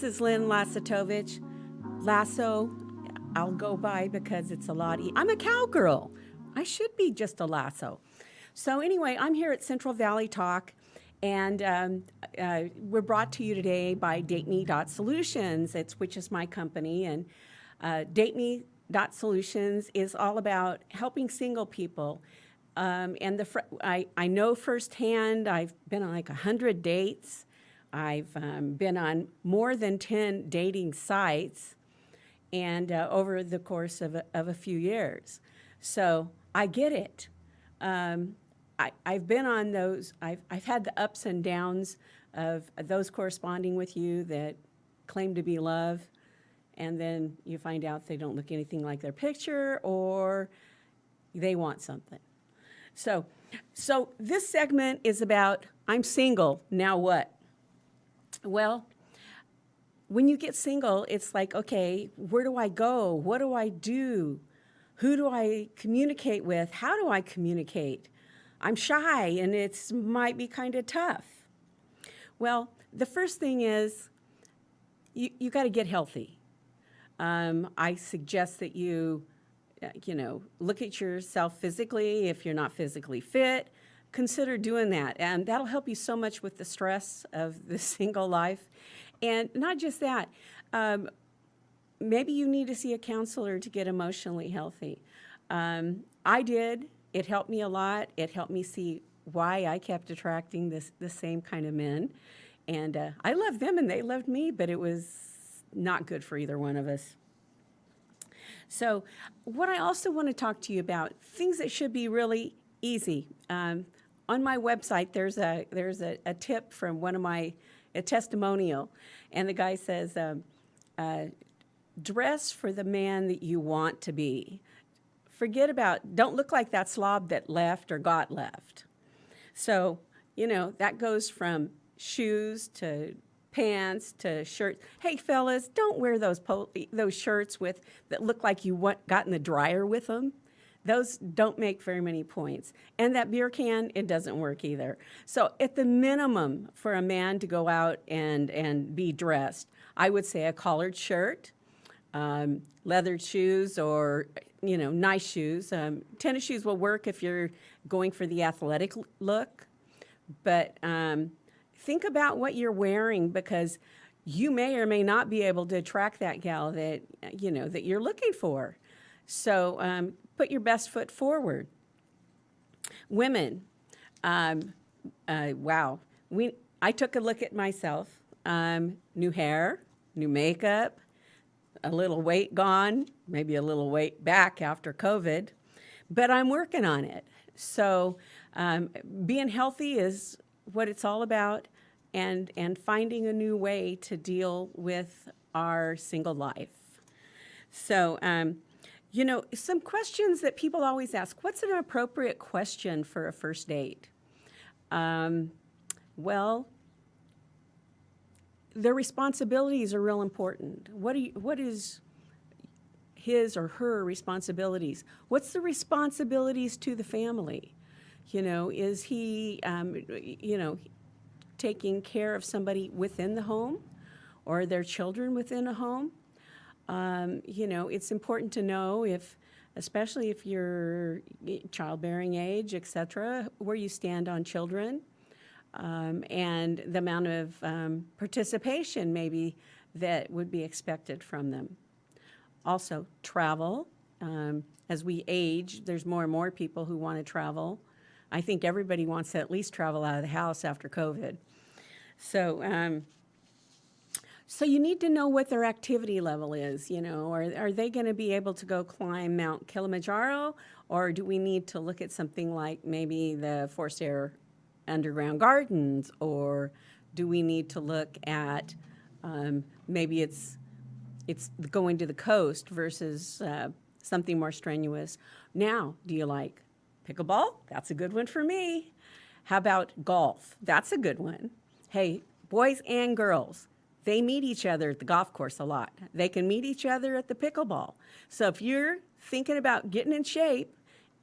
is Lynn Lassotovitch. Lasso, I'll go by because it's a lot. I'm a cowgirl. I should be just a lasso. So anyway, I'm here at Central Valley Talk, and we're brought to you today by DateMe.Solutions, which is my company, and DateMe.Solutions is all about helping single people. And I know firsthand, I've been on like 100 dates. I've been on more than 10 dating sites, and over the course of a few years. So I get it. I've been on those. I've had the ups and downs of those corresponding with you that claim to be love, and then you find out they don't look anything like their picture, or they want something. So this segment is about, I'm single, now what? Well, when you get single, it's like, okay, where do I go? What do I do? Who do I communicate with? How do I communicate? I'm shy, and it might be kind of tough. Well, the first thing is you got to get healthy. I suggest that you look at yourself physically. If you're not physically fit, consider doing that. And that'll help you so much with the stress of the single life. And not just that, maybe you need to see a counselor to get emotionally healthy. I did. It helped me a lot. It helped me see why I kept attracting the same kind of men. And I loved them and they loved me, but it was not good for either one of us. So what I also want to talk to you about, things that should be really easy. On my website, there's a tip from one of a testimonial, and the guy says, dress for the man that you want to be. Don't look like that slob that left or got left. So, that goes from shoes to pants to shirts. Hey, fellas, don't wear those shirts that look like you got in the dryer with them. Those don't make very many points. And that beer can, it doesn't work either. So at the minimum for a man to go out and be dressed, I would say a collared shirt, leather shoes, or nice shoes. Tennis shoes will work if you're going for the athletic look. But think about what you're wearing, because you may or may not be able to attract that gal that you're looking for. So put your best foot forward. Women, wow. I took a look at myself. New hair, new makeup, a little weight gone, maybe a little weight back after COVID, but I'm working on it. So being healthy is what it's all about, and finding a new way to deal with our single life. So, some questions that people always ask. What's an appropriate question for a first date? Well, their responsibilities are real important. What is his or her responsibilities? What's the responsibilities to the family? Is he, taking care of somebody within the home, or their children within a home? It's important to know especially if you're childbearing age, et cetera, where you stand on children, and the amount of participation maybe that would be expected from them. Also, travel. As we age, there's more and more people who want to travel. I think everybody wants to at least travel out of the house after COVID. So, so you need to know what their activity level is. Are they going to be able to go climb Mount Kilimanjaro, or do we need to look at something like maybe the Forced Air Underground Gardens, or do we need to look at maybe it's going to the coast versus something more strenuous? Now, do you like pickleball? That's a good one for me. How about golf? That's a good one. Hey, boys and girls, they meet each other at the golf course a lot. They can meet each other at the pickleball. So if you're thinking about getting in shape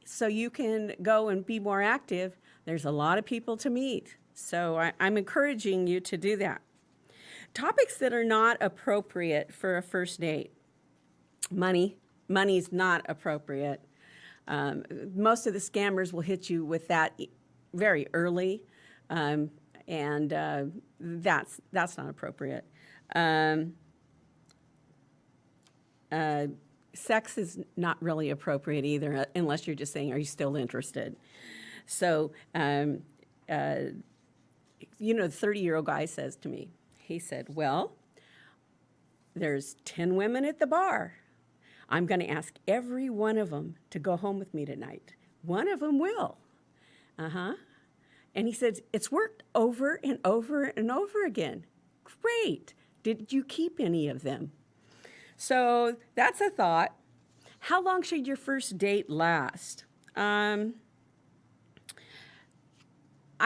so you can go and be more active, there's a lot of people to meet. So I'm encouraging you to do that. Topics that are not appropriate for a first date. Money. Money's not appropriate. Most of the scammers will hit you with that very early, and that's not appropriate. Sex is not really appropriate either, unless you're just saying, "Are you still interested?" So, the 30-year-old guy says to me, he said, "Well, there's 10 women at the bar. I'm going to ask every one of them to go home with me tonight. One of them will." Uh-huh. And he said, "It's worked over and over and over again." Great. Did you keep any of them? So that's a thought. How long should your first date last? I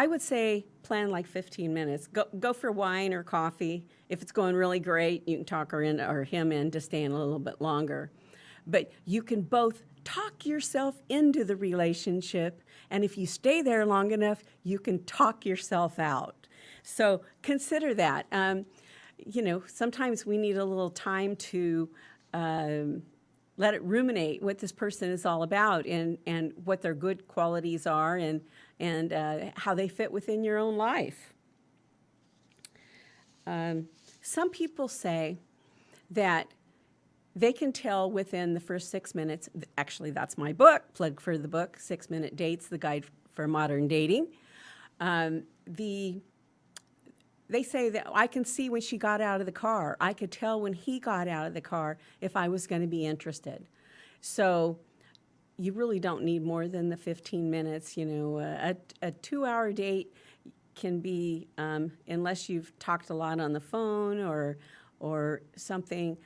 would say plan like 15 minutes. Go for wine or coffee. If it's going really great, you can talk her in or him into staying a little bit longer. But you can both talk yourself into the relationship, and if you stay there long enough, you can talk yourself out. So consider that. Sometimes we need a little time to let it ruminate what this person is all about and what their good qualities are and how they fit within your own life. Some people say that they can tell within the first 6 minutes. Actually, that's my book, plug for the book, 6-Minute Dates, the guide for modern dating. They say that I can see when she got out of the car. I could tell when he got out of the car if I was going to be interested. So you really don't need more than the 15 minutes. A 2-hour date can be, unless you've talked a lot on the phone or something,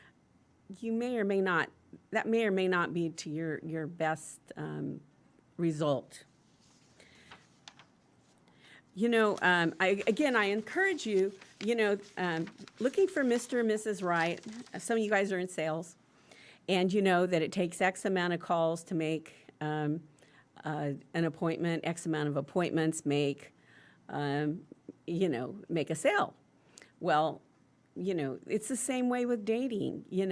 you may or may not, that may or may not be to your best result. I encourage you, looking for Mr. and Mrs. Right. Some of you guys are in sales, and you know that it takes X amount of calls to make an appointment, X amount of appointments make a sale. Well, it's the same way with dating. It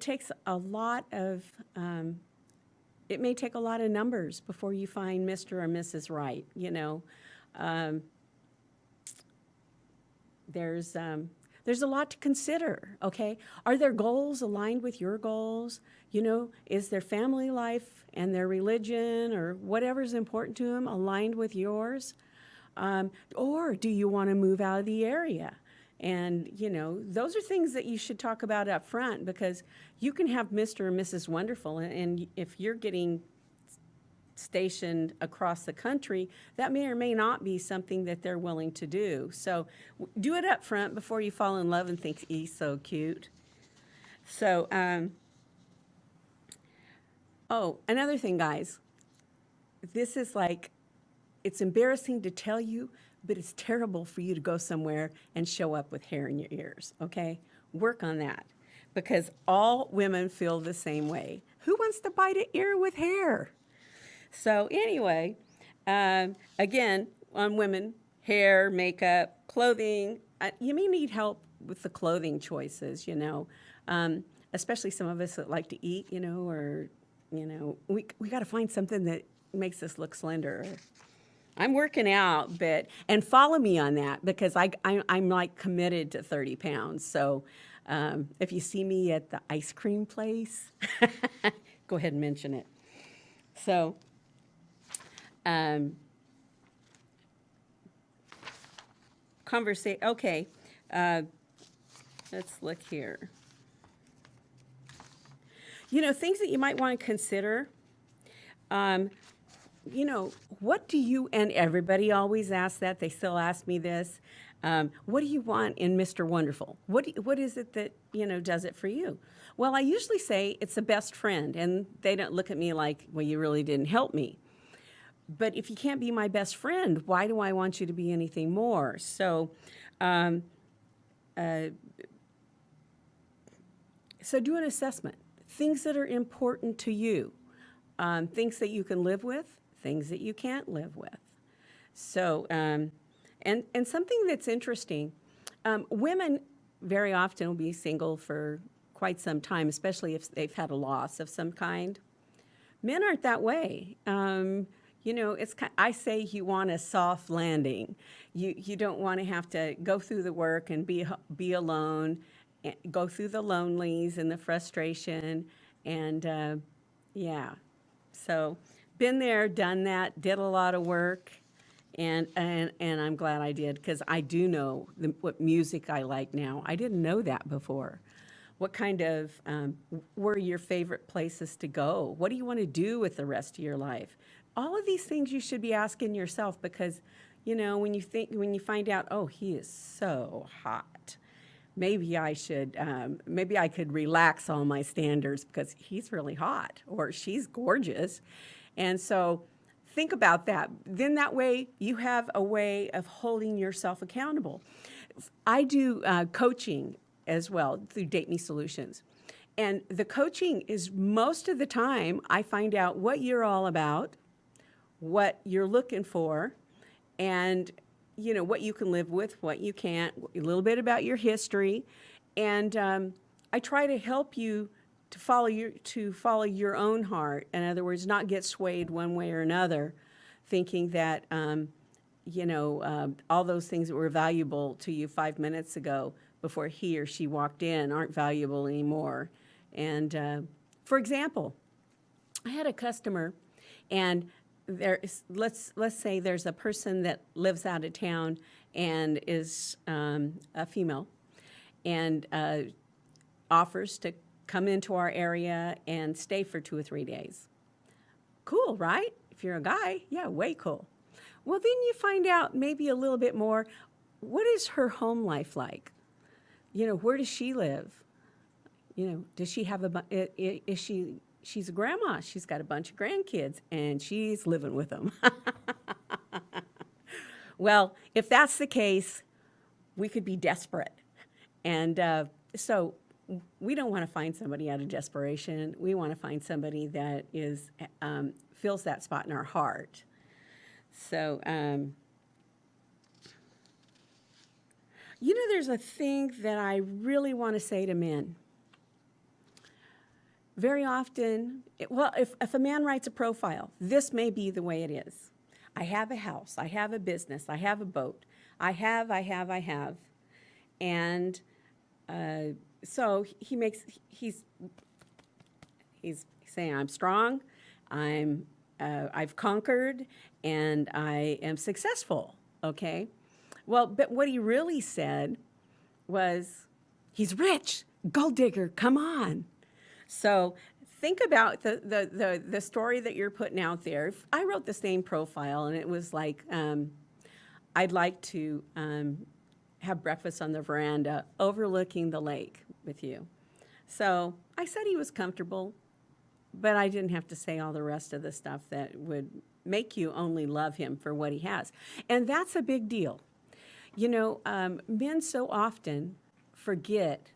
takes a lot of it may take a lot of numbers before you find Mr. or Mrs. Right. There's a lot to consider. Okay, are their goals aligned with your goals? Is their family life and their religion or whatever's important to them aligned with yours? Or do you want to move out of the area? And, those are things that you should talk about up front, because you can have Mr. or Mrs. Wonderful, and if you're getting stationed across the country, that may or may not be something that they're willing to do. So do it up front before you fall in love and think he's so cute. So, another thing, guys, this is it's embarrassing to tell you, but it's terrible for you to go somewhere and show up with hair in your ears, okay? Work on that, because all women feel the same way. Who wants to bite an ear with hair? So anyway, again, on women, hair, makeup, clothing, you may need help with the clothing choices, especially some of us that like to eat, we got to find something that makes us look slender. I'm working out, and follow me on that, because I'm committed to 30 pounds. So if you see me at the ice cream place, go ahead and mention it. So okay, let's look here. Things that you might want to consider. What do you, and everybody always asks that, they still ask me this, what do you want in Mr. Wonderful? What is it that, does it for you? Well, I usually say it's a best friend, and they don't look at me like, well, you really didn't help me. But if you can't be my best friend, why do I want you to be anything more? So, so do an assessment. Things that are important to you, things that you can live with, things that you can't live with. So, and something that's interesting, Women very often will be single for quite some time, especially if they've had a loss of some kind. Men aren't that way. I say you want a soft landing. You don't want to have to go through the work and be alone, and go through the lonelies and the frustration, and yeah. So, been there, done that, did a lot of work, and I'm glad I did because I do know what music I like now. I didn't know that before. What kind of were your favorite places to go? What do you want to do with the rest of your life? All of these things you should be asking yourself because, when you find out, oh, he is so hot, maybe maybe I could relax all my standards because he's really hot or she's gorgeous. And so think about that. Then that way you have a way of holding yourself accountable. I do coaching as well through DateMe.Solutions. And the coaching is most of the time I find out what you're all about, what you're looking for, and what you can live with, what you can't, a little bit about your history. And I try to help you to follow your own heart. In other words, not get swayed one way or another, thinking that all those things that were valuable to you 5 minutes ago before he or she walked in aren't valuable anymore. And for example, I had a customer, and let's say there's a person that lives out of town and is a female, and offers to come into our area and stay for 2 or 3 days. Cool, right? If you're a guy, yeah, way cool. Well, then you find out maybe a little bit more. What is her home life like? Where does she live? Does she have she's a grandma. She's got a bunch of grandkids, and she's living with them. Well, if that's the case, we could be desperate. And so we don't want to find somebody out of desperation. We want to find somebody that fills that spot in our heart. So, there's a thing that I really want to say to men. Very often, if a man writes a profile, this may be the way it is. I have a house, I have a business, I have a boat, I have. And so he's saying, I'm strong, I've conquered, and I am successful, okay? Well, but what he really said was, he's rich, gold digger, come on. So think about the story that you're putting out there. I wrote the same profile, and it was like, I'd like to have breakfast on the veranda overlooking the lake with you. So I said he was comfortable, but I didn't have to say all the rest of the stuff that would make you only love him for what he has. And that's a big deal. Men so often forget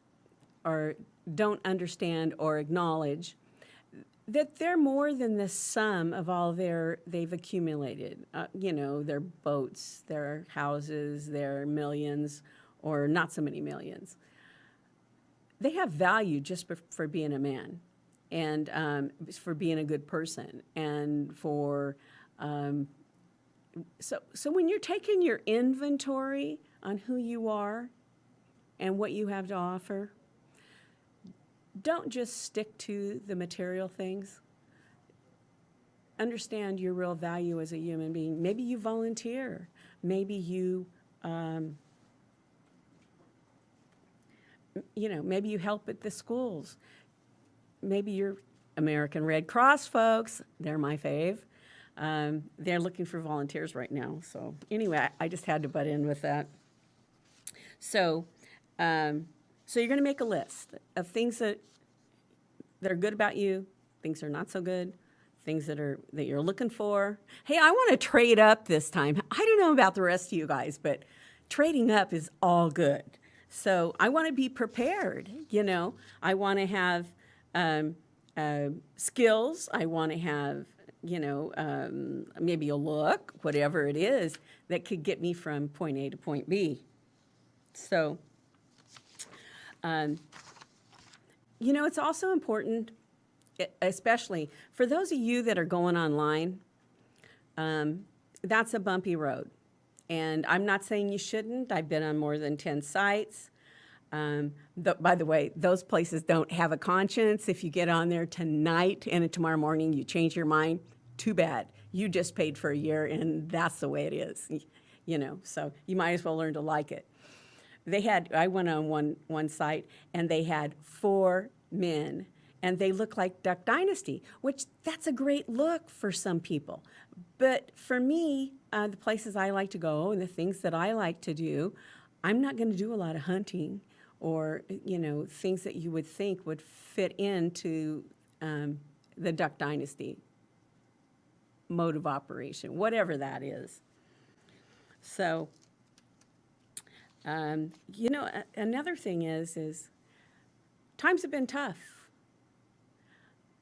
or don't understand or acknowledge that they're more than the sum of all they've accumulated. Their boats, their houses, their millions, or not so many millions. They have value just for being a man, and for being a good person, and for so when you're taking your inventory on who you are and what you have to offer, don't just stick to the material things. Understand your real value as a human being. Maybe you volunteer. Maybe you, maybe you help at the schools. Maybe you're American Red Cross folks. They're my fave. They're looking for volunteers right now. So anyway, I just had to butt in with that. So you're going to make a list of things that are good about you, things that are not so good, things that you're looking for. Hey, I want to trade up this time. I don't know about the rest of you guys, but trading up is all good. So I want to be prepared. I want to have skills. I want to have maybe a look, whatever it is, that could get me from point A to point B. So, um, it's also important, especially for those of you that are going online, that's a bumpy road. And I'm not saying you shouldn't. I've been on more than 10 sites. By the way, those places don't have a conscience. If you get on there tonight and tomorrow morning you change your mind, too bad. You just paid for a year, and that's the way it is. So you might as well learn to like it. I went on one site, and they had 4 men, and they look like Duck Dynasty, which that's a great look for some people. But for me, the places I like to go and the things that I like to do, I'm not going to do a lot of hunting or, things that you would think would fit into the Duck Dynasty mode of operation, whatever that is. So, another thing is times have been tough.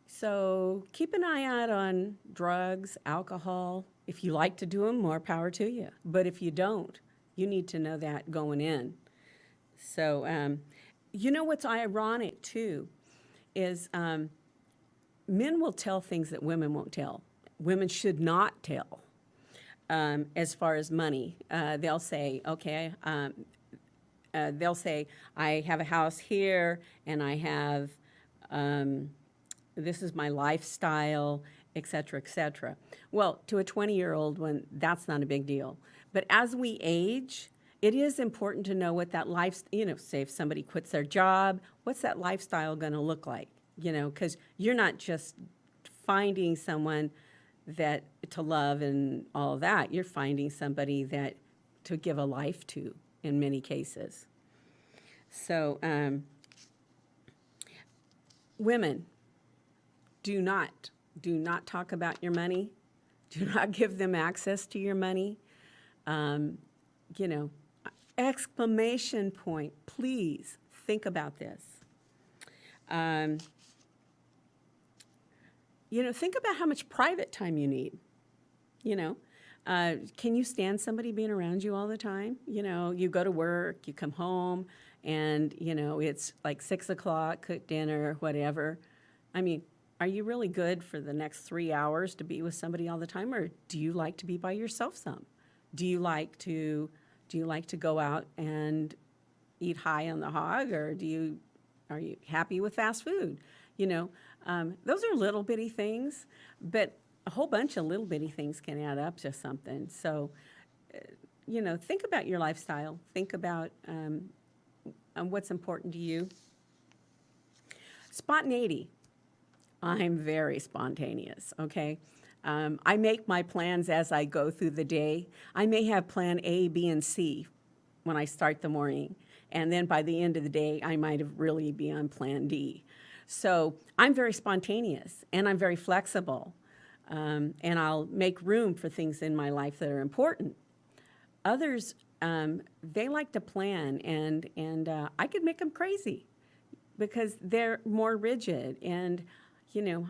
So keep an eye out on drugs, alcohol. If you like to do them, more power to you. But if you don't, you need to know that going in. So, what's ironic too is men will tell things that women won't tell. Women should not tell. As far as money, they'll say, okay, I have a house here and I have, this is my lifestyle, et cetera, et cetera. Well, to a 20-year-old one, that's not a big deal. But as we age, it is important to know what that say if somebody quits their job, what's that lifestyle going to look like? Because you're not just finding someone that to love and all that. You're finding somebody that to give a life to in many cases. So, women, do not talk about your money. Do not give them access to your money. Exclamation point, please think about this. Think about how much private time you need. Can you stand somebody being around you all the time? You go to work, you come home, and, it's like 6 o'clock, cook dinner, whatever. I mean, are you really good for the next 3 hours to be with somebody all the time, or do you like to be by yourself some? Do you like to go out and eat high on the hog, or are you happy with fast food? Those are little bitty things, but a whole bunch of little bitty things can add up to something. So, think about your lifestyle. Think about what's important to you. Spontaneity. I'm very spontaneous, okay? I make my plans as I go through the day. I may have plan A, B, and C when I start the morning. And then by the end of the day, I might have really be on plan D. So I'm very spontaneous, and I'm very flexible. And I'll make room for things in my life that are important. Others, they like to plan, and I could make them crazy because they're more rigid. And,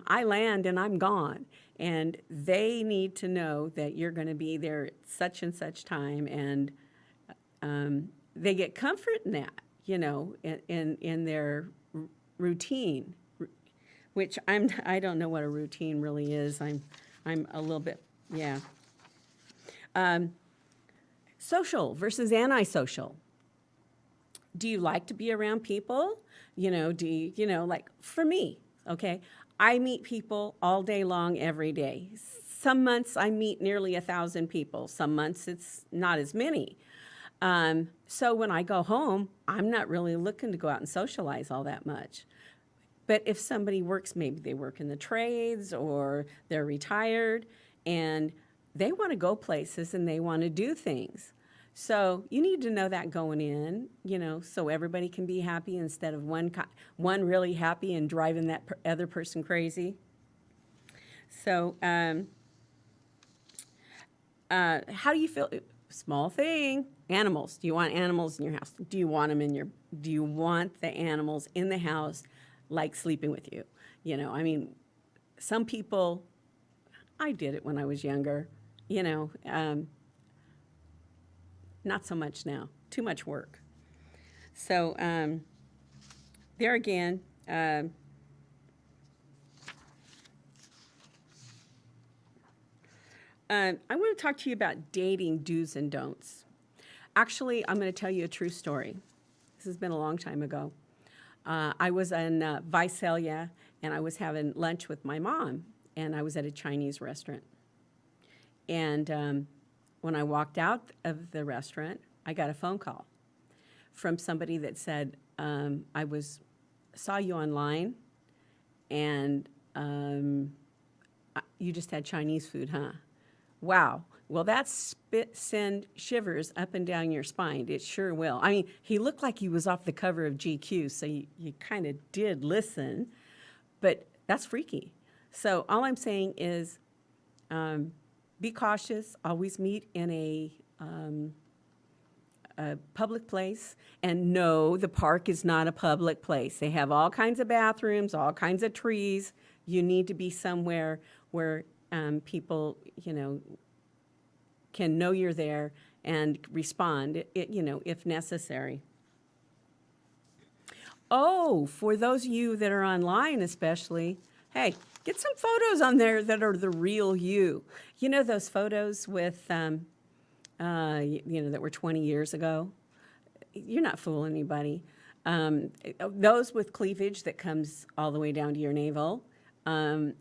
I land and I'm gone. And they need to know that you're going to be there at such and such time. And they get comfort in that, in their routine, which I don't know what a routine really is. I'm a little bit, yeah. Social versus antisocial. Do you like to be around people? Like for me, okay, I meet people all day long, every day. Some months I meet nearly 1,000 people. Some months it's not as many. So when I go home, I'm not really looking to go out and socialize all that much. But if somebody works, maybe they work in the trades or they're retired and they want to go places and they want to do things. So you need to know that going in, so everybody can be happy instead of one really happy and driving that other person crazy. So how do you feel? Small thing, animals. Do you want animals in your house? Do you want the animals in the house like sleeping with you? Some people, I did it when I was younger, not so much now. Too much work. So there again, I want to talk to you about dating do's and don'ts. Actually, I'm going to tell you a true story. This has been a long time ago. I was in Visalia, and I was having lunch with my mom, and I was at a Chinese restaurant. And when I walked out of the restaurant, I got a phone call from somebody that said, saw you online, and you just had Chinese food, huh? Wow. Well, that send shivers up and down your spine. It sure will. I mean, he looked like he was off the cover of GQ, so you kind of did listen, but that's freaky. So all I'm saying is be cautious. Always meet in a public place. And no, the park is not a public place. They have all kinds of bathrooms, all kinds of trees. You need to be somewhere where people, can know you're there and respond, if necessary. Oh, for those of you that are online especially, hey, get some photos on there that are the real you. You know those photos with, that were 20 years ago? You're not fooling anybody. Those with cleavage that comes all the way down to your navel. The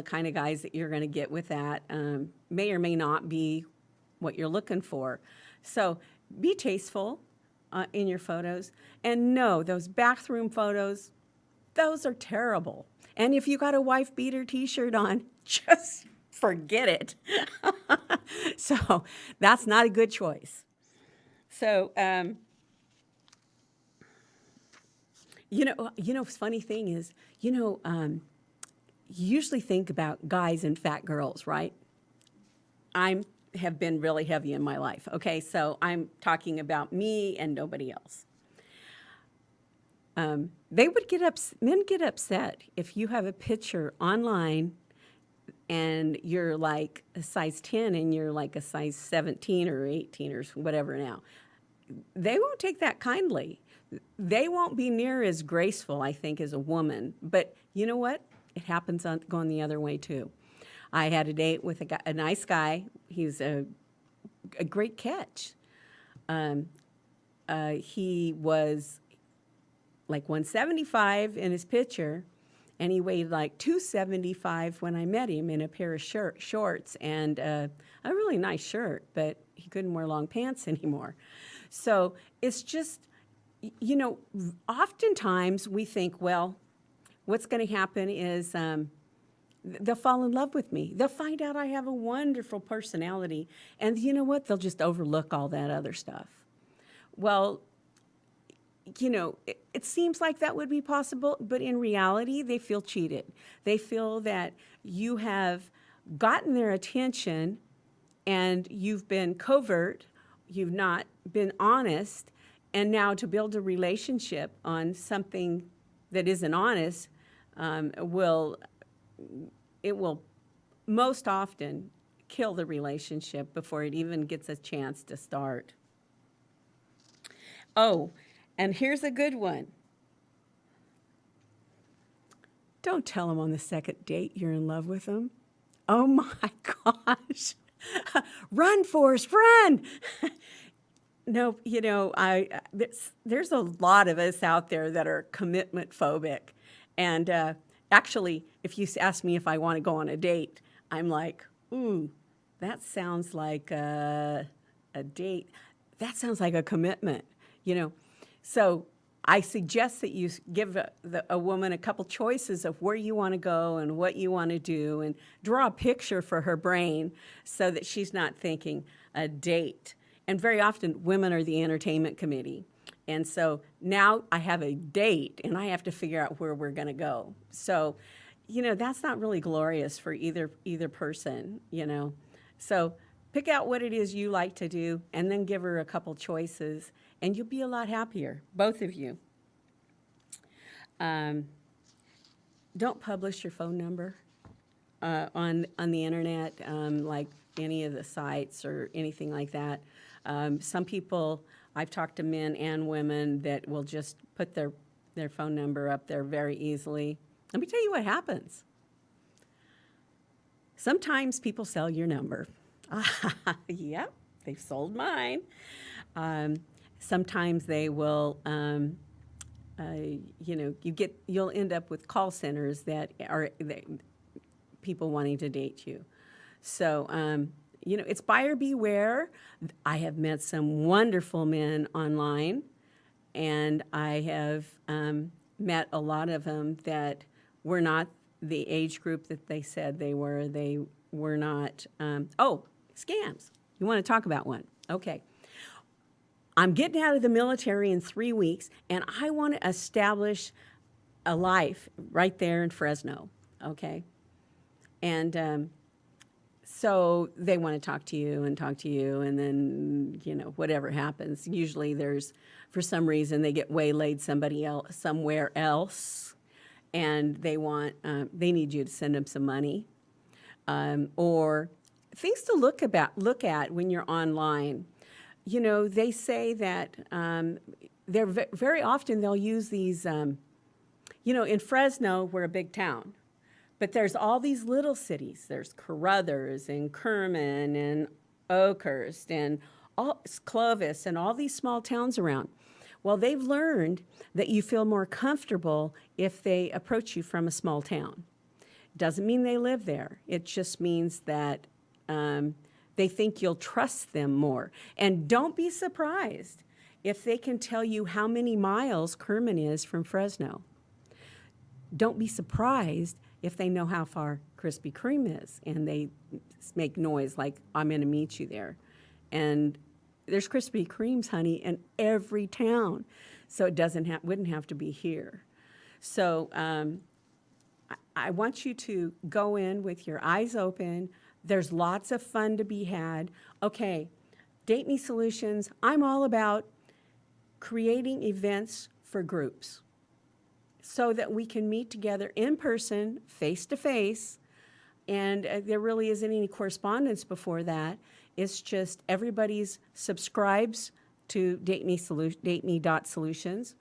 kind of guys that you're going to get with that may or may not be what you're looking for. So be tasteful in your photos. And no, those bathroom photos, those are terrible. And if you got a wife beater t-shirt on, just forget it. So that's not a good choice. So, funny thing is, you usually think about guys and fat girls, right? Have been really heavy in my life. Okay, so I'm talking about me and nobody else. Men get upset if you have a picture online and you're like a size 10 and you're like a size 17 or 18 or whatever now. They won't take that kindly. They won't be near as graceful, I think, as a woman. But you know what? It happens going the other way, too. I had a date with a nice guy. He's a great catch. He was like 175 in his picture, and he weighed like 275 when I met him in a pair of shorts and a really nice shirt, but he couldn't wear long pants anymore. So it's just, oftentimes we think, well, what's going to happen is they'll fall in love with me. They'll find out I have a wonderful personality. And you know what? They'll just overlook all that other stuff. Well, it seems like that would be possible, but in reality, they feel cheated. They feel that you have gotten their attention and you've been covert, you've not been honest, and now to build a relationship on something that isn't honest will most often kill the relationship before it even gets a chance to start. Oh, and here's a good one. Don't tell them on the second date you're in love with them. Oh my gosh. Run, Forrest, run. No, there's a lot of us out there that are commitment phobic. And actually, if you ask me if I want to go on a date, I'm like, ooh, that sounds like a date. That sounds like a commitment, So I suggest that you give a woman a couple choices of where you want to go and what you want to do and draw a picture for her brain so that she's not thinking a date. And very often, women are the entertainment committee. And so now I have a date and I have to figure out where we're going to go. So, that's not really glorious for either person, So pick out what it is you like to do and then give her a couple choices and you'll be a lot happier, both of you. Don't publish your phone number on the internet, like any of the sites or anything like that. Some people I've talked to men and women that will just put their phone number up there very easily. Let me tell you what happens. Sometimes people sell your number. Yep, they've sold mine. Sometimes they will, you'll end up with call centers that are people wanting to date you. So, it's buyer beware. I have met some wonderful men online, and I have met a lot of them that were not the age group that they said they were. They were not, scams. You want to talk about one? Okay. I'm getting out of the military in 3 weeks, and I want to establish a life right there in Fresno, okay? And so they want to talk to you, and then, whatever happens. Usually for some reason, they get waylaid somewhere else, and they need you to send them some money. Or things to look at when you're online. They say that very often they'll use these, in Fresno, we're a big town, but there's all these little cities. There's Carruthers and Kerman and Oakhurst and Clovis and all these small towns around. Well, they've learned that you feel more comfortable if they approach you from a small town. Doesn't mean they live there. It just means that they think you'll trust them more. And don't be surprised if they can tell you how many miles Kerman is from Fresno. Don't be surprised if they know how far Krispy Kreme is, and they make noise like, I'm going to meet you there. And there's Krispy Kremes, honey, in every town, so it wouldn't have to be here. So I want you to go in with your eyes open. There's lots of fun to be had. Okay, DateMe.Solutions, I'm all about creating events for groups so that we can meet together in person, face-to-face, and there really isn't any correspondence before that. It's just everybody's subscribes to DateMe.Solutions,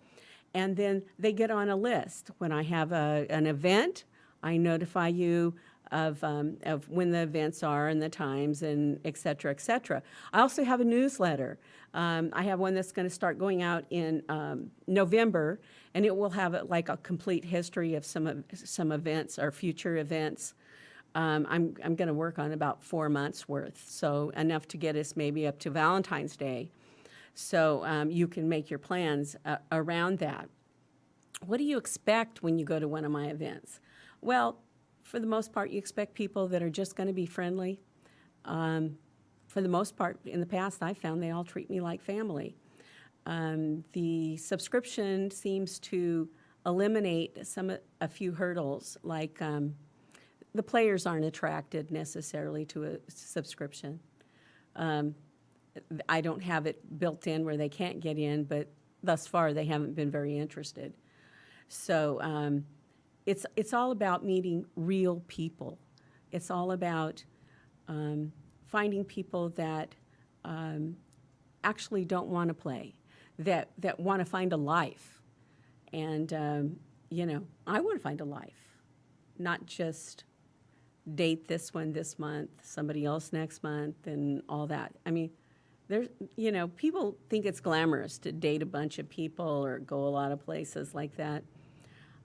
and then they get on a list. When I have an event, I notify you of when the events are and the times and et cetera, et cetera. I also have a newsletter. I have one that's going to start going out in November, and it will have like a complete history of some events or future events. I'm going to work on about 4 months worth, so enough to get us maybe up to Valentine's Day. So you can make your plans around that. What do you expect when you go to one of my events? Well, for the most part, you expect people that are just going to be friendly. For the most part, in the past, I found they all treat me like family. The subscription seems to eliminate a few hurdles, like the players aren't attracted necessarily to a subscription. I don't have it built in where they can't get in, but thus far they haven't been very interested. So it's all about meeting real people. It's all about finding people that actually don't want to play, that want to find a life. And, I want to find a life, not just date this one this month, somebody else next month, and all that. I mean, there's, people think it's glamorous to date a bunch of people or go a lot of places like that.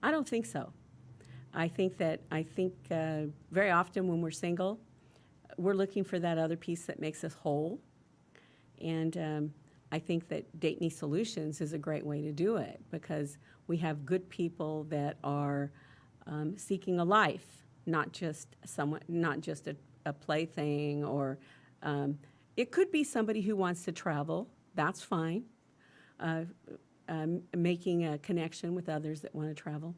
I don't think so. I think very often when we're single, we're looking for that other piece that makes us whole. And I think that DateMe.Solutions is a great way to do it because we have good people that are seeking a life, not just a plaything, or it could be somebody who wants to travel. That's fine. Making a connection with others that want to travel.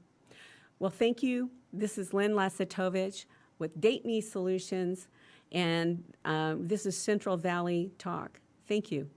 Well, thank you. This is Lynn Lassotovitch with DateMe.Solutions, and this is Central Valley Talk. Thank you.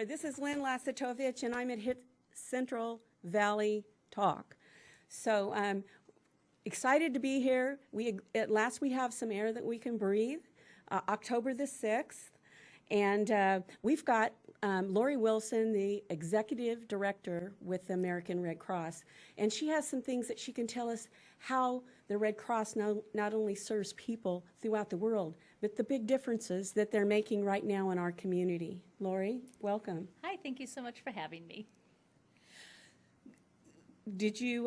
This is Lynn Lassotovitch, and I'm at Central Valley Talk. So excited to be here. At last we have some air that we can breathe. October the 6th, and we've got Lori Wilson, the Executive Director with the American Red Cross, and she has some things that she can tell us how the Red Cross not only serves people throughout the world, but the big differences that they're making right now in our community. Lori, welcome. Hi, thank you so much for having me. Did you,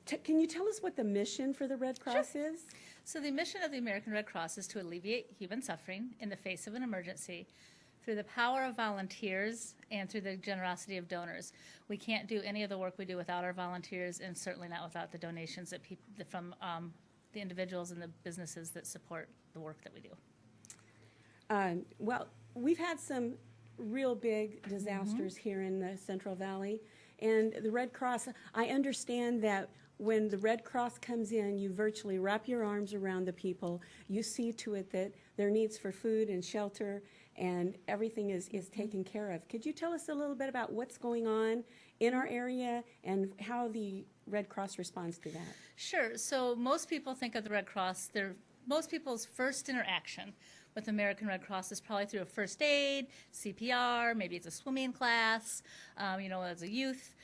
can you tell us what the mission for the Red Cross is? So the mission of the American Red Cross is to alleviate human suffering in the face of an emergency through the power of volunteers and through the generosity of donors. We can't do any of the work we do without our volunteers, and certainly not without the donations that from the individuals and the businesses that support the work that we do. Well, we've had some real big disasters here in the Central Valley, and the Red Cross, I understand that when the Red Cross comes in, you virtually wrap your arms around the people. You see to it that their needs for food and shelter and everything is taken care of. Could you tell us a little bit about what's going on in our area and how the Red Cross responds to that? Sure. So most people think of the Red Cross, most people's first interaction with American Red Cross is probably through a first aid, CPR, maybe it's a swimming class, as a youth,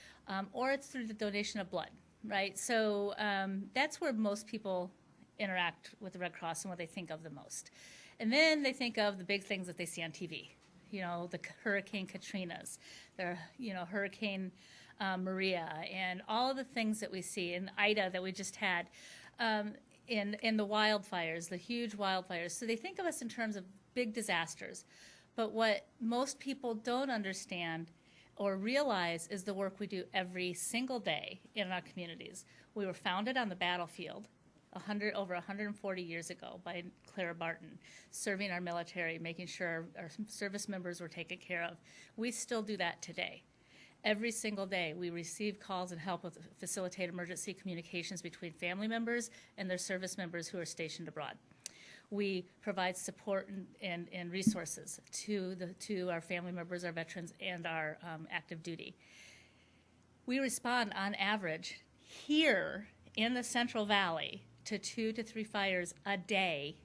or it's through the donation of blood, right? So that's where most people interact with the Red Cross and what they think of the most. And then they think of the big things that they see on TV, the Hurricane Katrinas, the, Hurricane Maria, and all of the things that we see, and Ida that we just had, in the wildfires, the huge wildfires. So they think of us in terms of big disasters. But what most people don't understand or realize is the work we do every single day in our communities. We were founded on the battlefield over 140 years ago by Clara Barton, serving our military, making sure our service members were taken care of. We still do that today. Every single day, we receive calls and help with facilitate emergency communications between family members and their service members who are stationed abroad. We provide support and resources to our family members, our veterans, and our active duty. We respond on average here in the Central Valley to 2 to 3 fires a day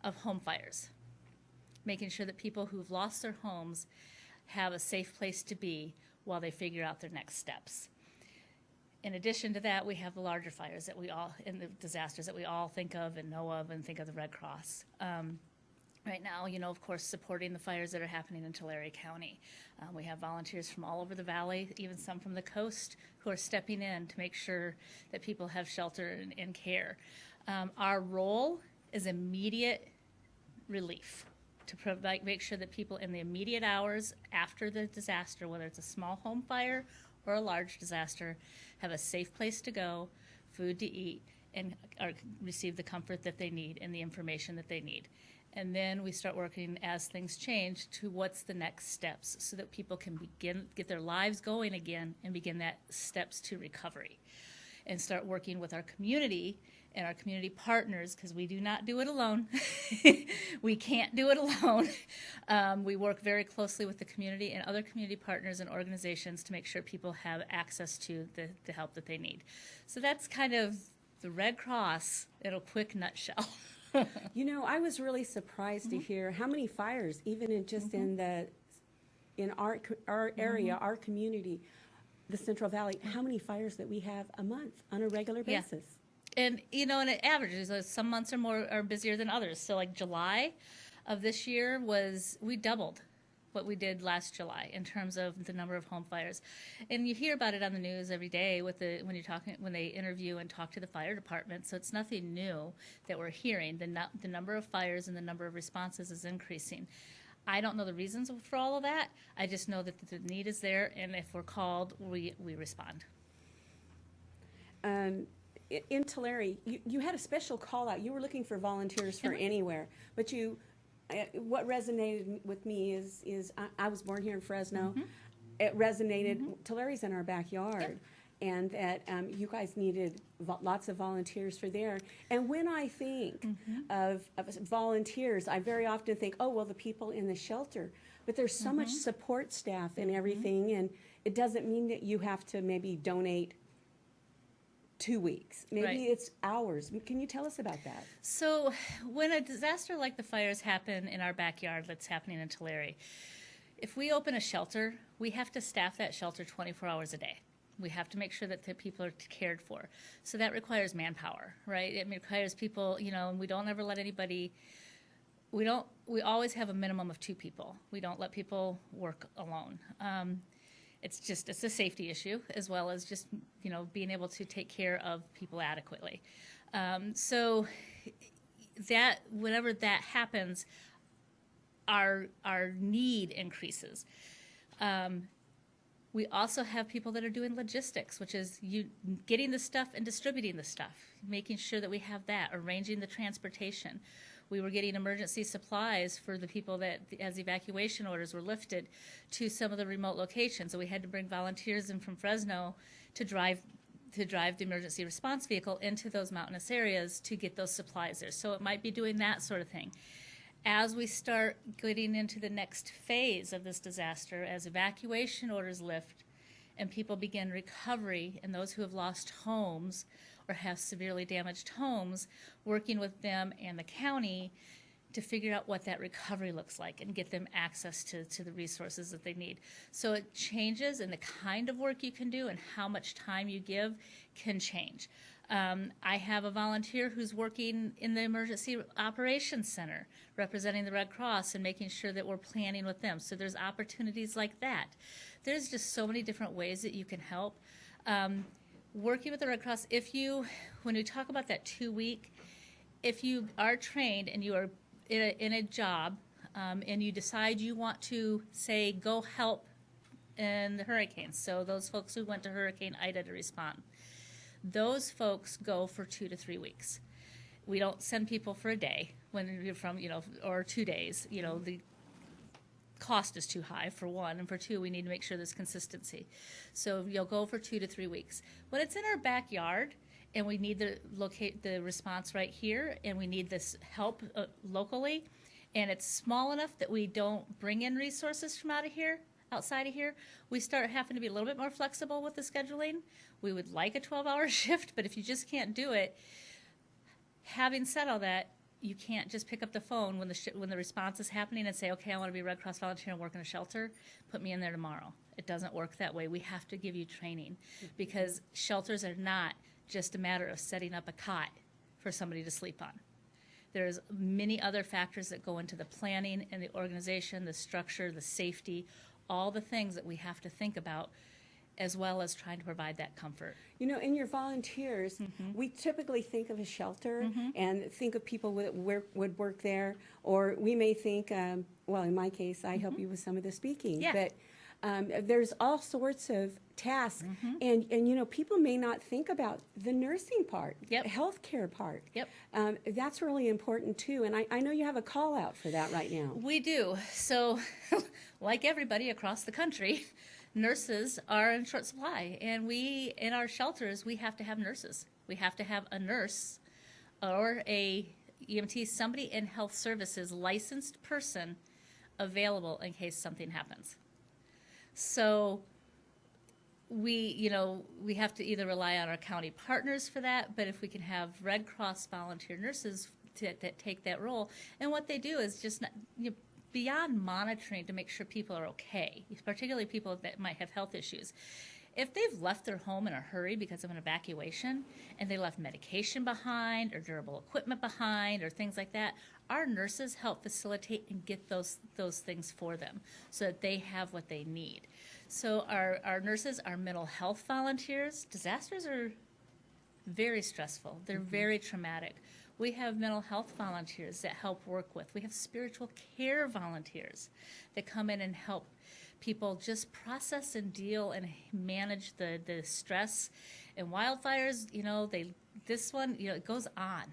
of home fires, making sure that people who've lost their homes have a safe place to be while they figure out their next steps. In addition to that, we have the larger fires and the disasters that we all think of and know of and think of the Red Cross. Right now, of course, supporting the fires that are happening in Tulare County. We have volunteers from all over the valley, even some from the coast, who are stepping in to make sure that people have shelter and care. Our role is immediate relief, to make sure that people in the immediate hours after the disaster, whether it's a small home fire or a large disaster, have a safe place to go, food to eat, and receive the comfort that they need and the information that they need. And then we start working as things change to what's the next steps so that people can get their lives going again and begin that steps to recovery. And start working with our community and our community partners, because we do not do it alone. We can't do it alone. We work very closely with the community and other community partners and organizations to make sure people have access to the help that they need. So that's kind of the Red Cross in a quick nutshell. I was really surprised to hear how many fires, even in our area, our community. the Central Valley, how many fires that we have a month on a regular Yeah. basis. And and it averages. Some months are busier than others. So like July of this year we doubled what we did last July in terms of the number of home fires. And you hear about it on the news every day when they interview and talk to the fire department. So it's nothing new that we're hearing. The number of fires and the number of responses is increasing. I don't know the reasons for all of that. I just know that the need is there, and if we're called, we respond. In Tulare, you had a special call out. You were looking for volunteers for anywhere, but what resonated with me is I was born here in Fresno. It resonated. Tulare's in our backyard, and that you guys needed lots of volunteers for there. And when I think of volunteers, I very often think, oh, well, the people in the shelter. But there's so much support staff and everything, and it doesn't mean that you have to maybe donate 2 weeks. Maybe it's hours. Can you tell us about that? So when a disaster like the fires happen in our backyard that's happening in Tulare, if we open a shelter, we have to staff that shelter 24 hours a day. We have to make sure that the people are cared for. So that requires manpower, right? It requires people, and we don't ever let anybody, we always have a minimum of 2 people. We don't let people work alone. It's a safety issue as well as just, being able to take care of people adequately. So that whenever that happens, our need increases. We also have people that are doing logistics, which is getting the stuff and distributing the stuff, making sure that we have that, arranging the transportation. We were getting emergency supplies for the people that, as evacuation orders were lifted, to some of the remote locations. So we had to bring volunteers in from Fresno to drive the emergency response vehicle into those mountainous areas to get those supplies there. So it might be doing that sort of thing. As we start getting into the next phase of this disaster, as evacuation orders lift and people begin recovery, and those who have lost homes or have severely damaged homes, working with them and the county to figure out what that recovery looks like and get them access to the resources that they need. So it changes, and the kind of work you can do and how much time you give can change. I have a volunteer who's working in the Emergency Operations Center, representing the Red Cross and making sure that we're planning with them. So there's opportunities like that. There's just so many different ways that you can help. Working with the Red Cross, when we talk about that 2-week, if you are trained and you are in a job and you decide you want to, say, go help in the hurricanes, so those folks who went to Hurricane Ida to respond, those folks go for 2 to 3 weeks. We don't send people for a day when you're from, or 2 days. The cost is too high, for one, and for two, we need to make sure there's consistency. So you'll go for 2 to 3 weeks. When it's in our backyard and we need to locate the response right here and we need this help locally, and it's small enough that we don't bring in resources from outside of here, we start having to be a little bit more flexible with the scheduling. We would like a 12-hour shift, but if you just can't do it, having said all that, you can't just pick up the phone when the response is happening and say, okay, I want to be a Red Cross volunteer and work in a shelter, put me in there tomorrow. It doesn't work that way. We have to give you training because shelters are not just a matter of setting up a cot for somebody to sleep on. There's many other factors that go into the planning and the organization, the structure, the safety, all the things that we have to think about, as well as trying to provide that comfort. In your volunteers, we typically think of a shelter and think of people that would work there, or we may think, well, in my case, I help you with some of the speaking, but there's all sorts of tasks, and people may not think about the nursing part, the healthcare part. That's really important too, and I know you have a call out for that right now. We do. So, like everybody across the country, nurses are in short supply, and in our shelters, we have to have nurses. We have to have a nurse or a EMT, somebody in health services, licensed person available in case something happens. So we have to either rely on our county partners for that, but if we can have Red Cross volunteer nurses that take that role, and what they do is just beyond monitoring to make sure people are okay, particularly people that might have health issues, If they've left their home in a hurry because of an evacuation and they left medication behind or durable equipment behind or things like that, our nurses help facilitate and get those things for them so that they have what they need. So our nurses are mental health volunteers. Disasters are very stressful. They're very traumatic. We have mental health volunteers that help work with. We have spiritual care volunteers that come in and help people just process and deal and manage the stress. And wildfires, this one, it goes on.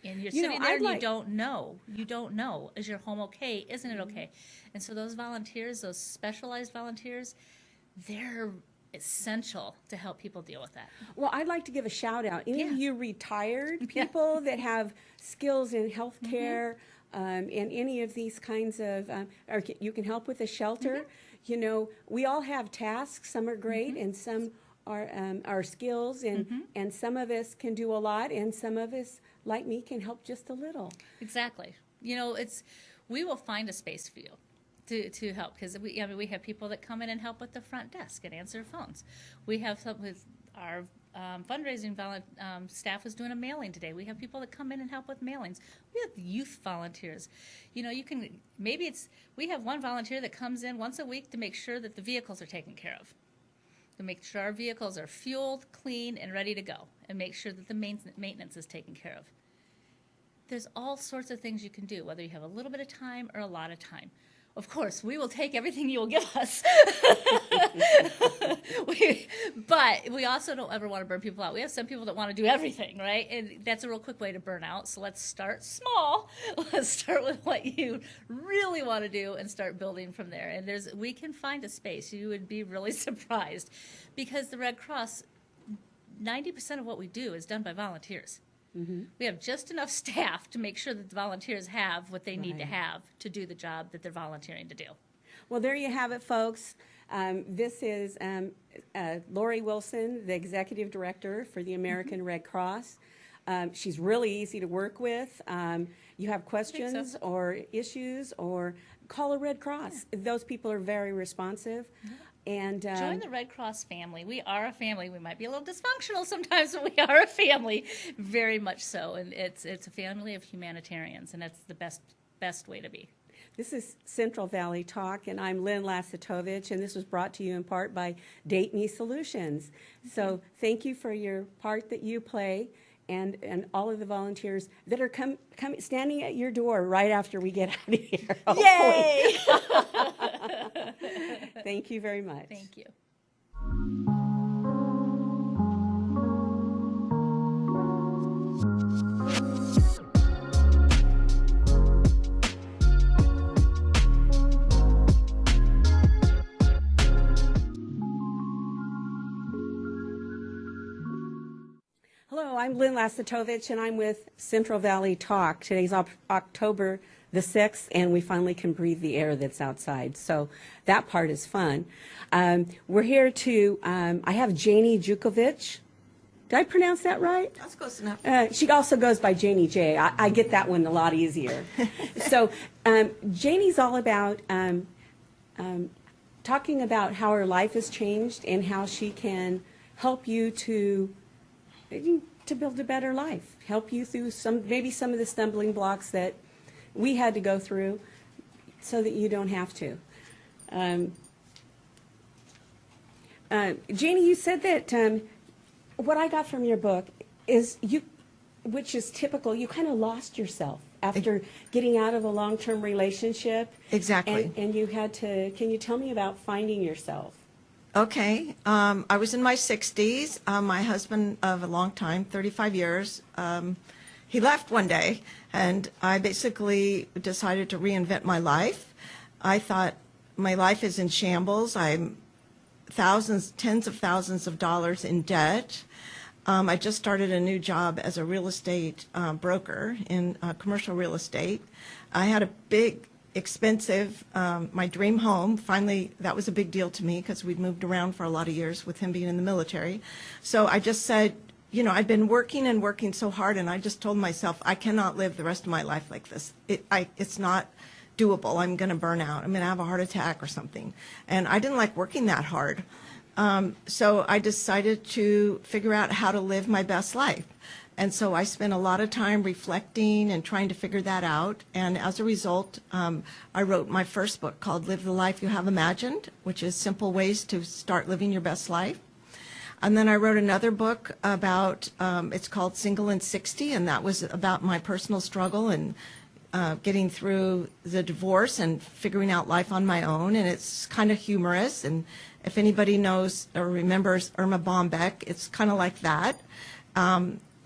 And you're sitting there and you don't know. You don't know. Is your home okay? Isn't it okay? And so those volunteers, those specialized volunteers, they're essential to help people deal with that. Well, I'd like to give a shout out. Any of you retired people that have skills in healthcare and any of these kinds of, or you can help with a shelter. We all have tasks. Some are great and some are skills, and some of us can do a lot, and some of us, like me, can help just a little. Exactly. We will find a space for you to help, because we have people that come in and help with the front desk and answer phones. We have some with our fundraising staff was doing a mailing today. We have people that come in and help with mailings. We have youth volunteers. We have one volunteer that comes in once a week to make sure that the vehicles are taken care of, to make sure our vehicles are fueled, clean, and ready to go, and make sure that the maintenance is taken care of. There's all sorts of things you can do, whether you have a little bit of time or a lot of time. Of course, we will take everything you will give us. But we also don't ever want to burn people out. We have some people that want to do everything, right? And that's a real quick way to burn out. So let's start small. Let's start with what you really want to do and start building from there. And we can find a space. You would be really surprised, because the Red Cross, 90% of what we do is done by volunteers. We have just enough staff to make sure that the volunteers have what they need to have to do the job that they're volunteering to do. Well, there you have it, folks. This is Lori Wilson, the Executive Director for the American Red Cross. She's really easy to work with. You have questions or issues, or call a Red Cross. Those people are very responsive. And join the Red Cross family. We are a family. We might be a little dysfunctional sometimes, but we are a family, very much so. And it's a family of humanitarians, and that's the best way to be. This is Central Valley Talk, and I'm Lynn Lassotovitch, and this was brought to you in part by DateMe.Solutions. So thank you for your part that you play, and all of the volunteers that are standing at your door right after we get out of here. Yay! Thank you very much. Thank you. Hello, I'm Lynn Lassotovitch, and I'm with Central Valley Talk. Today's October the 6th, and we finally can breathe the air that's outside. So that part is fun. We're here to, I have Janie Jukovic. Did I pronounce that right? That's close enough. She also goes by Janie J. I get that one a lot easier. So Janie's all about talking about how her life has changed and how she can help you to build a better life, help you through maybe some of the stumbling blocks that we had to go through so that you don't have to. Janie, you said that what I got from your book is which is typical, you kind of lost yourself after getting out of a long-term relationship. Exactly. And you had to, can you tell me about finding yourself? Okay. I was in my 60s. My husband of a long time, 35 years, he left one day, and I basically decided to reinvent my life. I thought, my life is in shambles. I'm tens of thousands of dollars in debt. I just started a new job as a real estate broker in commercial real estate. I had a big, expensive, my dream home. Finally, that was a big deal to me because we'd moved around for a lot of years with him being in the military. So I just said, I'd been working and working so hard, and I just told myself, I cannot live the rest of my life like this. It's not doable. I'm going to burn out. I'm going to have a heart attack or something. And I didn't like working that hard. So I decided to figure out how to live my best life. And so I spent a lot of time reflecting and trying to figure that out. And as a result, I wrote my first book called Live the Life You Have Imagined, which is simple ways to start living your best life. And then I wrote another book about, it's called Single in 60, and that was about my personal struggle and getting through the divorce and figuring out life on my own. And it's kind of humorous. And if anybody knows or remembers Irma Bombeck, it's kind of like that.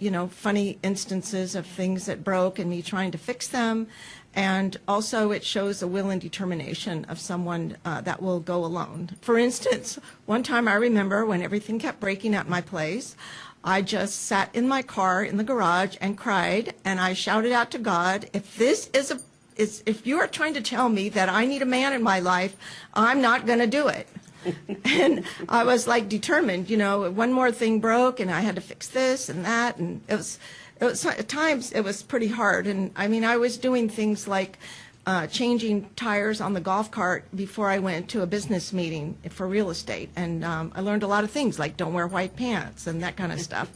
You know, funny instances of things that broke and me trying to fix them. And also it shows a will and determination of someone that will go alone. For instance, one time I remember when everything kept breaking at my place, I just sat in my car in the garage and cried, and I shouted out to God, if this is if you are trying to tell me that I need a man in my life, I'm not going to do it. And I was like determined, you know, one more thing broke and I had to fix this and that, and it was at times it was pretty hard. And I mean, I was doing things like changing tires on the golf cart before I went to a business meeting for real estate, and I learned a lot of things like don't wear white pants and that kind of stuff.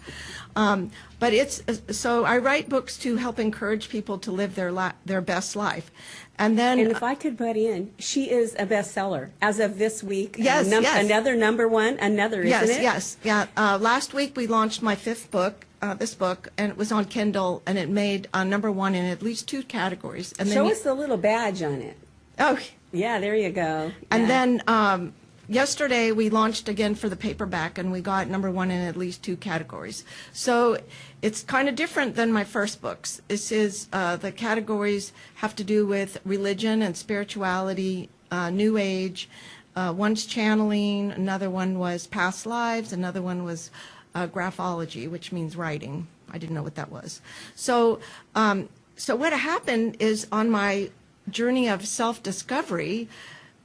But so I write books to help encourage people to live their best life. And then, And if I could butt in, she is a bestseller as of this week. Yes, yes. Another number one, isn't it? Yes. Last week we launched my fifth book, this book, and it was on Kindle, and it made number one in at least 2 categories. And Show us the little badge on it. Oh, Yeah, there you go. and Yeah. then yesterday we launched again for the paperback, and we got number one in at least 2 categories. So it's kind of different than my first books. This is the categories have to do with religion and spirituality, New Age. One's channeling, another one was past lives, another one was graphology, which means writing. I didn't know what that was. So what happened is on my journey of self-discovery,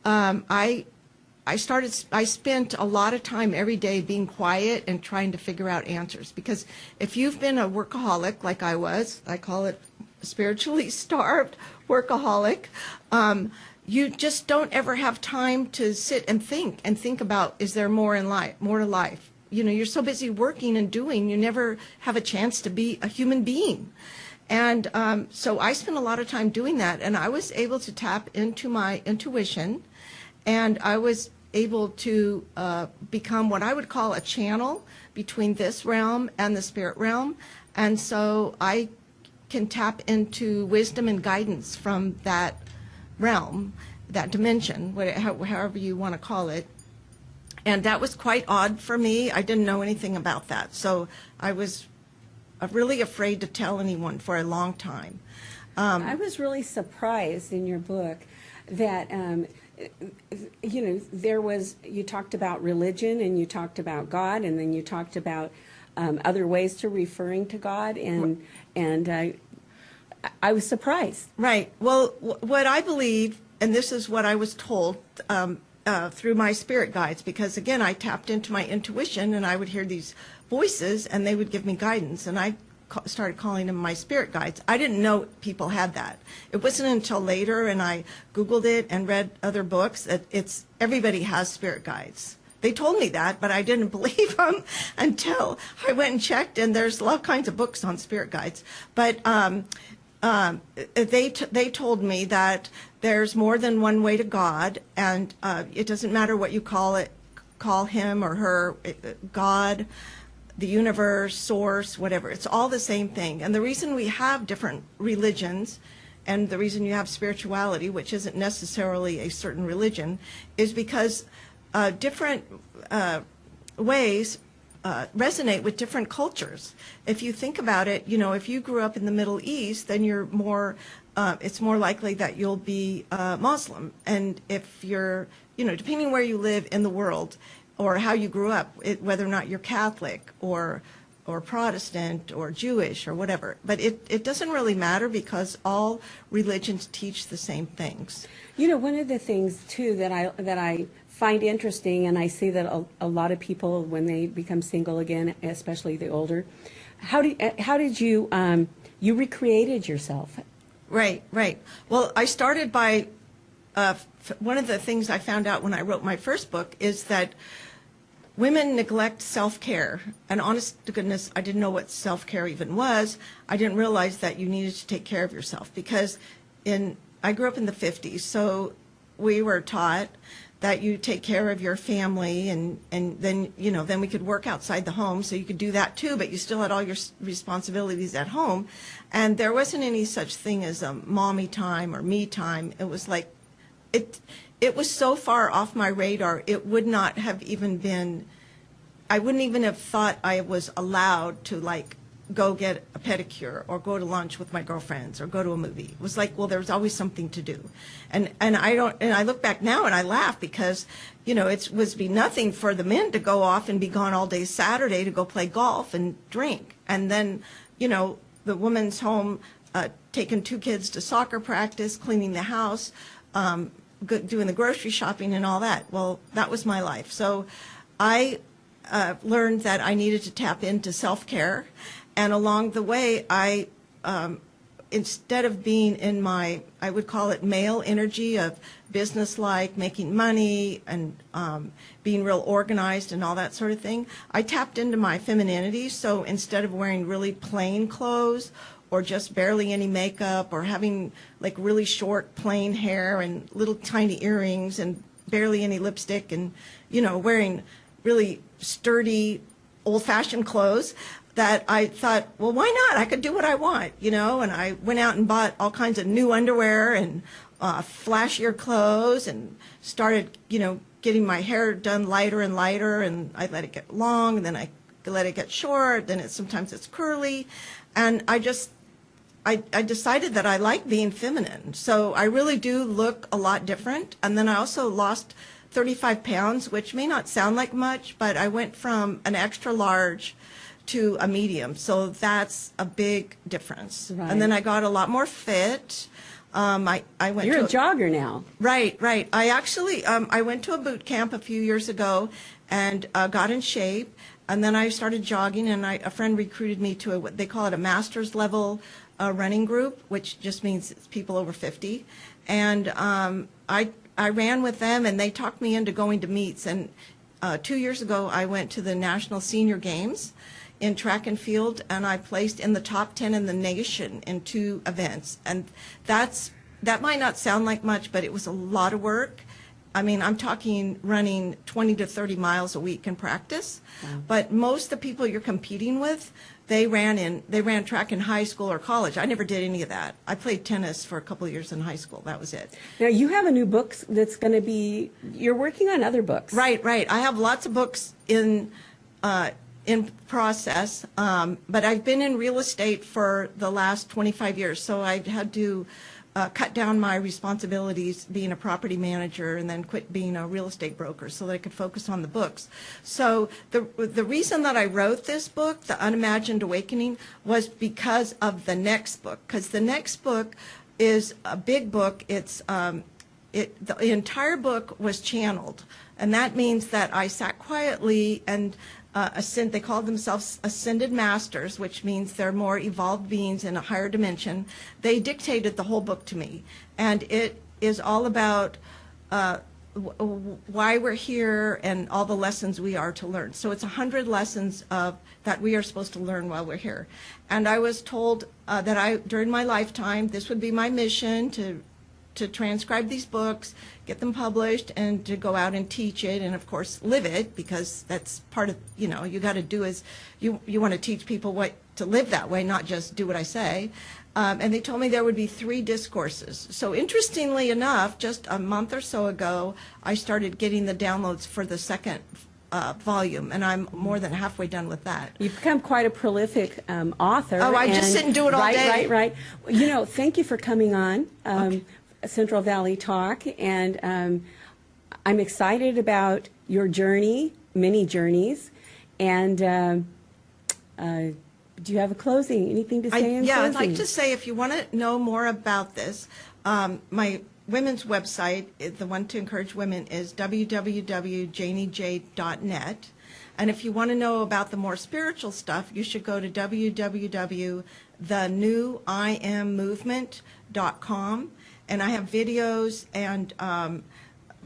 I spent a lot of time every day being quiet and trying to figure out answers. Because if you've been a workaholic like I was, I call it spiritually starved workaholic, you just don't ever have time to sit and think about, is there more to life? You know, you're so busy working and doing, you never have a chance to be a human being. And so I spent a lot of time doing that, and I was able to tap into my intuition, and I was able to become what I would call a channel between this realm and the spirit realm. And so I can tap into wisdom and guidance from that realm, that dimension, however you want to call it. And that was quite odd for me. I didn't know anything about that. So I was really afraid to tell anyone for a long time. I was really surprised in your book that, you know, you talked about religion and you talked about God, and then you talked about other ways to referring to God, and I was surprised. Right. Well, what I believe, and this is what I was told through my spirit guides, because again, I tapped into my intuition and I would hear these voices and they would give me guidance, and I started calling them my spirit guides. I didn't know people had that. It wasn't until later, and I Googled it and read other books, that everybody has spirit guides. They told me that, but I didn't believe them until I went and checked, and there's all kinds of books on spirit guides. But they told me that there's more than one way to God, and it doesn't matter what you call him or her, God, the universe, source, whatever. It's all the same thing. And the reason we have different religions, and the reason you have spirituality, which isn't necessarily a certain religion, is because different ways resonate with different cultures. If you think about it, you know, if you grew up in the Middle East, then it's more likely that you'll be Muslim. And if you're, you know, depending where you live in the world, or how you grew up, whether or not you're Catholic or Protestant or Jewish or whatever. But it doesn't really matter, because all religions teach the same things. You know, one of the things too that I find interesting, and I see that a lot of people, when they become single again, especially the older, how did you you recreated yourself? Right. Well, I started by one of the things I found out when I wrote my first book is that women neglect self-care. And honest to goodness, I didn't know what self-care even was. I didn't realize that you needed to take care of yourself because I grew up in the 50s, so we were taught that you take care of your family and then, then we could work outside the home, so you could do that too, but you still had all your responsibilities at home. And there wasn't any such thing as a mommy time or me time. It was like, it was so far off my radar, it would not have even been, I wouldn't even have thought I was allowed to like go get a pedicure or go to lunch with my girlfriends or go to a movie. It was like, well, there was always something to do. And I look back now and I laugh because, it was be nothing for the men to go off and be gone all day Saturday to go play golf and drink. And then, the woman's home, taking 2 kids to soccer practice, cleaning the house, doing the grocery shopping and all that. Well, that was my life. So I learned that I needed to tap into self-care. And along the way, I, instead of being in my, I would call it male energy of business-like, making money and being real organized and all that sort of thing, I tapped into my femininity. So instead of wearing really plain clothes or just barely any makeup or having like really short plain hair and little tiny earrings and barely any lipstick and, wearing really sturdy, old-fashioned clothes, that I thought, well, why not? I could do what I want, and I went out and bought all kinds of new underwear and flashier clothes and started, getting my hair done lighter and lighter, and I let it get long, and then I let it get short, then sometimes it's curly, and I decided that I like being feminine. So I really do look a lot different, and then I also lost 35 pounds, which may not sound like much, but I went from an extra large to a medium, so that's a big difference. Right. And then I got a lot more fit. I went. You're a jogger now. Right. I actually I went to a boot camp a few years ago and got in shape, and then I started jogging. And a friend recruited me to what they call it a master's level running group, which just means it's people over 50. And I ran with them, and they talked me into going to meets. And 2 years ago, I went to the National Senior Games in track and field, and I placed in the top 10 in the nation in 2 events. And that might not sound like much, but it was a lot of work. I mean, I'm talking running 20 to 30 miles a week in practice. Wow. But most of the people you're competing with, they ran track in high school or college. I never did any of that. I played tennis for a couple of years in high school. That was it. Now, you have a new book that's going to be, you're working on other books. Right. I have lots of books in process, but I've been in real estate for the last 25 years, so I had to cut down my responsibilities being a property manager and then quit being a real estate broker so that I could focus on the books. So the reason that I wrote this book, The Unimagined Awakening, was because of the next book, because the next book is a big book. It's the entire book was channeled, and that means that I sat quietly and they call themselves ascended masters, which means they're more evolved beings in a higher dimension. They dictated the whole book to me, and it is all about why we're here and all the lessons we are to learn. So it's 100 lessons that we are supposed to learn while we're here. And I was told that during my lifetime, this would be my mission to transcribe these books, get them published, and to go out and teach it, and of course live it, because that's part of, you got to do is you want to teach people what to live that way, not just do what I say. And they told me there would be 3 discourses. So interestingly enough, just a month or so ago, I started getting the downloads for the second volume, and I'm more than halfway done with that. You've become quite a prolific author. Oh, I just sit and do it all day. Right. Thank you for coming on. Okay. Central Valley Talk, and I'm excited about your journey, many journeys, and do you have a closing, anything to say in closing? I'd like to say, if you want to know more about this, my women's website, the one to encourage women, is www.janiej.net. And if you want to know about the more spiritual stuff, you should go to www.thenewIammovement.com. And I have videos and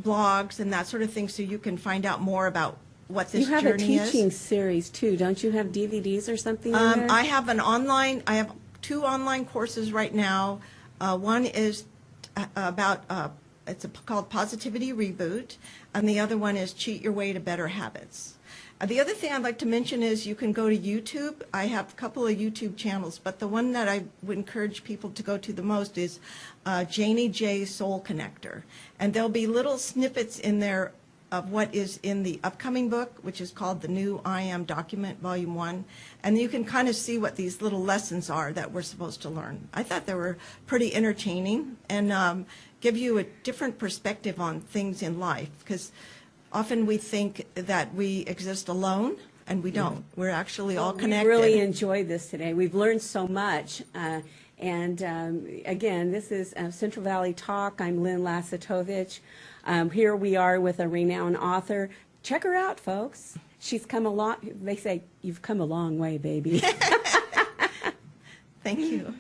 blogs and that sort of thing, so you can find out more about what this You have a journey is. teaching series too, don't you have DVDs or something in there? I have 2 online courses right now. One is about, called Positivity Reboot, and the other one is Cheat Your Way to Better Habits. The other thing I'd like to mention is you can go to YouTube. I have a couple of YouTube channels, but the one that I would encourage people to go to the most is Janie J. Soul Connector. And there'll be little snippets in there of what is in the upcoming book, which is called The New I Am Document, Volume 1. And you can kind of see what these little lessons are that we're supposed to learn. I thought they were pretty entertaining and give you a different perspective on things in life, because often we think that we exist alone, and we don't. We're actually all connected. We really enjoyed this today. We've learned so much. Again, this is Central Valley Talk. I'm Lynn Lassotovitch. Here we are with a renowned author. Check her out, folks. She's come a lot. They say, you've come a long way, baby. Thank you.